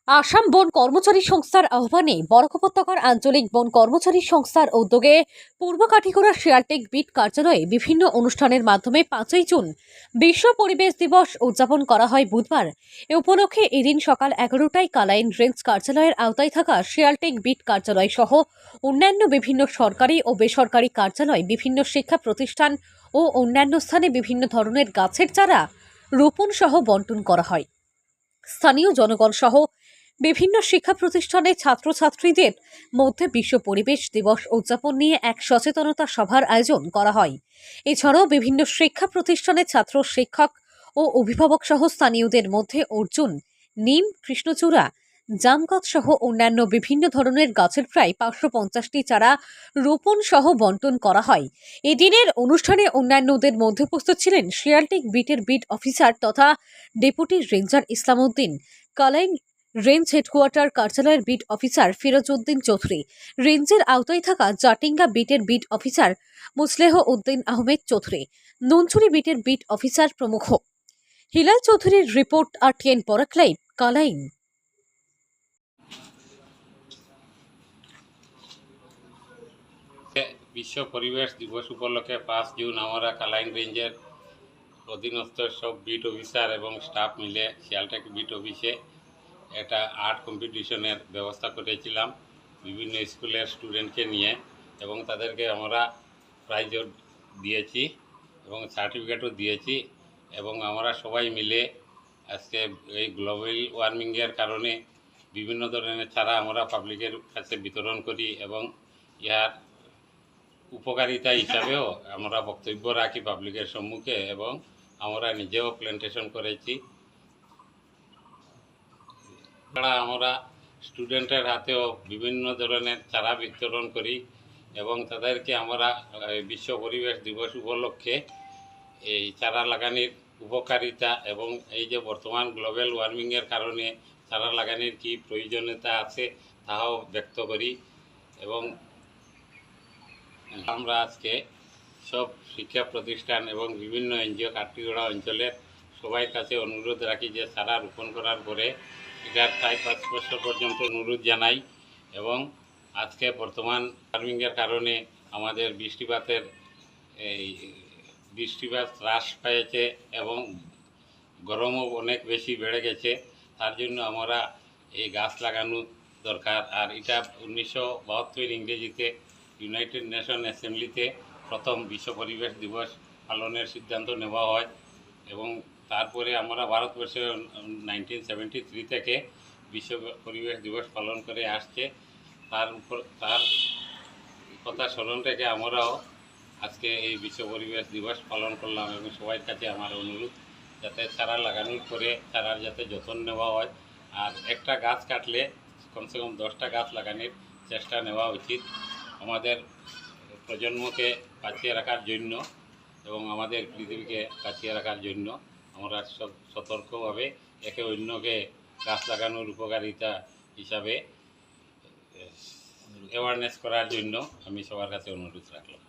আসাম বন কর্মচারী সংস্থার আহ্বানে বরাক উপত্যকার আঞ্চলিক বন কর্মচারী সংস্থার উদ্যোগে পূর্ব কাঠিগড়া শিয়ালটেক বিট কার্যালয়ে বিভিন্ন অনুষ্ঠানের মাধ্যমে 5ই জুন বিশ্ব পরিবেশ দিবস উদযাপন করা হয় বুধবার। এ উপলক্ষে এদিন সকাল 11টায় কালাইন রেঞ্জ কার্যালয়ের আওতায় থাকা শিয়ালটেক বিট কার্যালয় সহ অন্যান্য বিভিন্ন সরকারি ও বেসরকারি কার্যালয়, বিভিন্ন শিক্ষা প্রতিষ্ঠান ও অন্যান্য স্থানে বিভিন্ন ধরনের গাছের চারা রোপণ সহ বন্টন করা হয়। স্থানীয় জনগণ সহ বিভিন্ন শিক্ষা প্রতিষ্ঠানে ছাত্রছাত্রীদের মধ্যে বিশ্ব পরিবেশ দিবস উদযাপন নিয়ে এক সচেতনতা সভার আয়োজন করা হয়। এছাড়াও বিভিন্ন শিক্ষা প্রতিষ্ঠানের ছাত্র, শিক্ষক ও অভিভাবক সহ স্থানীয়দের মধ্যে অর্জুন, নিম, কৃষ্ণচূড়া, জাম গাছ সহ অন্যান্য বিভিন্ন ধরনের গাছের প্রায় 550টি চারা রোপণ সহ বন্টন করা হয়। এদিনের অনুষ্ঠানে অন্যান্যদের মধ্যে উপস্থিত ছিলেন শিয়ালটেক বিটের বিট অফিসার তথা ডেপুটি রেঞ্জার ইসলাম উদ্দিন, কালাইন রেঞ্জ হেডকোয়ার্টার কার্যালয়ের বিট অফিসার ফিরোজ উদ্দিন চৌধুরী, রেঞ্জের আওতায় থাকা জাটিঙ্গা বিটের বিট অফিসার মুসলেহ উদ্দিন আহমেদ চৌধুরী, নুনছুরি বিটের বিট অফিসার প্রমুখ। হিলাল চৌধুরীর report, RTN Barak live, Kalain. বিশ্ব পরিবেশ দিবস উপলক্ষে 5 জুন আমরা কালাইন রেঞ্জের অধীনস্থ সব বিট অফিসার এবং স্টাফ মিলে শিয়ালটেক বিট অফিসে একটা আর্ট কম্পিটিশনের ব্যবস্থা করেছিলাম বিভিন্ন স্কুলের স্টুডেন্টকে নিয়ে, এবং তাদেরকে আমরা প্রাইজও দিয়েছি এবং সার্টিফিকেটও দিয়েছি। এবং আমরা সবাই মিলে আজকে এই গ্লোবাল ওয়ার্মিংয়ের কারণে বিভিন্ন ধরনের চারা আমরা পাবলিকের কাছে বিতরণ করি এবং ইয়ার উপকারিতা হিসাবেও আমরা বক্তব্য রাখি পাবলিকের সম্মুখে, এবং আমরা নিজেও প্ল্যান্টেশন করেছি। তাছাড়া আমরা স্টুডেন্টের হাতেও বিভিন্ন ধরনের চারা বিতরণ করি এবং তাদেরকে আমরা বিশ্ব পরিবেশ দিবস উপলক্ষে এই চারা লাগানোর উপকারিতা এবং এই যে বর্তমান গ্লোবাল ওয়ার্মিংয়ের কারণে চারা লাগানোর কী প্রয়োজনীয়তা আছে তাও ব্যক্ত করি। এবং আমরা আজকে সব শিক্ষা প্রতিষ্ঠান এবং বিভিন্ন NGO কাঠিগড়া অঞ্চলের সবাই কাছে অনুরোধ রাখি যে চারা রোপণ করার পরে এটার 4-5 বছর পর্যন্ত অনুরোধ জানাই। এবং আজকে বর্তমান ওয়ার্মিংয়ের কারণে আমাদের বৃষ্টিপাত হ্রাস পেয়েছে এবং গরমও অনেক বেশি বেড়ে গেছে। তার জন্য আমরা এই গাছ লাগানো দরকার। আর এটা 1972 ইংরেজিতে ইউনাইটেড নেশন অ্যাসেম্বলিতে প্রথম বিশ্ব পরিবেশ দিবস পালনের সিদ্ধান্ত নেওয়া হয়, এবং তারপরে আমরা ভারতবর্ষে 1973 থেকে বিশ্ব পরিবেশ দিবস পালন করে আসছে। তার কথা স্মরণ রেখে আমরাও আজকে এই বিশ্ব পরিবেশ দিবস পালন করলাম। এবং সবার কাছে আমার অনুরোধ যাতে চারা লাগানোর পরে চারার যাতে যত্ন নেওয়া হয়, আর একটা গাছ কাটলে কমসে কম 10টা গাছ লাগানোর চেষ্টা নেওয়া উচিত আমাদের প্রজন্মকে বাঁচিয়ে রাখার জন্য এবং আমাদের পৃথিবীকে বাঁচিয়ে রাখার জন্য। আমরা সব সতর্কভাবে একে অন্যকে গাছ লাগানোর উপকারিতা হিসাবে অ্যাওয়ারনেস করার জন্য আমি সবার কাছে অনুরোধ রাখলাম।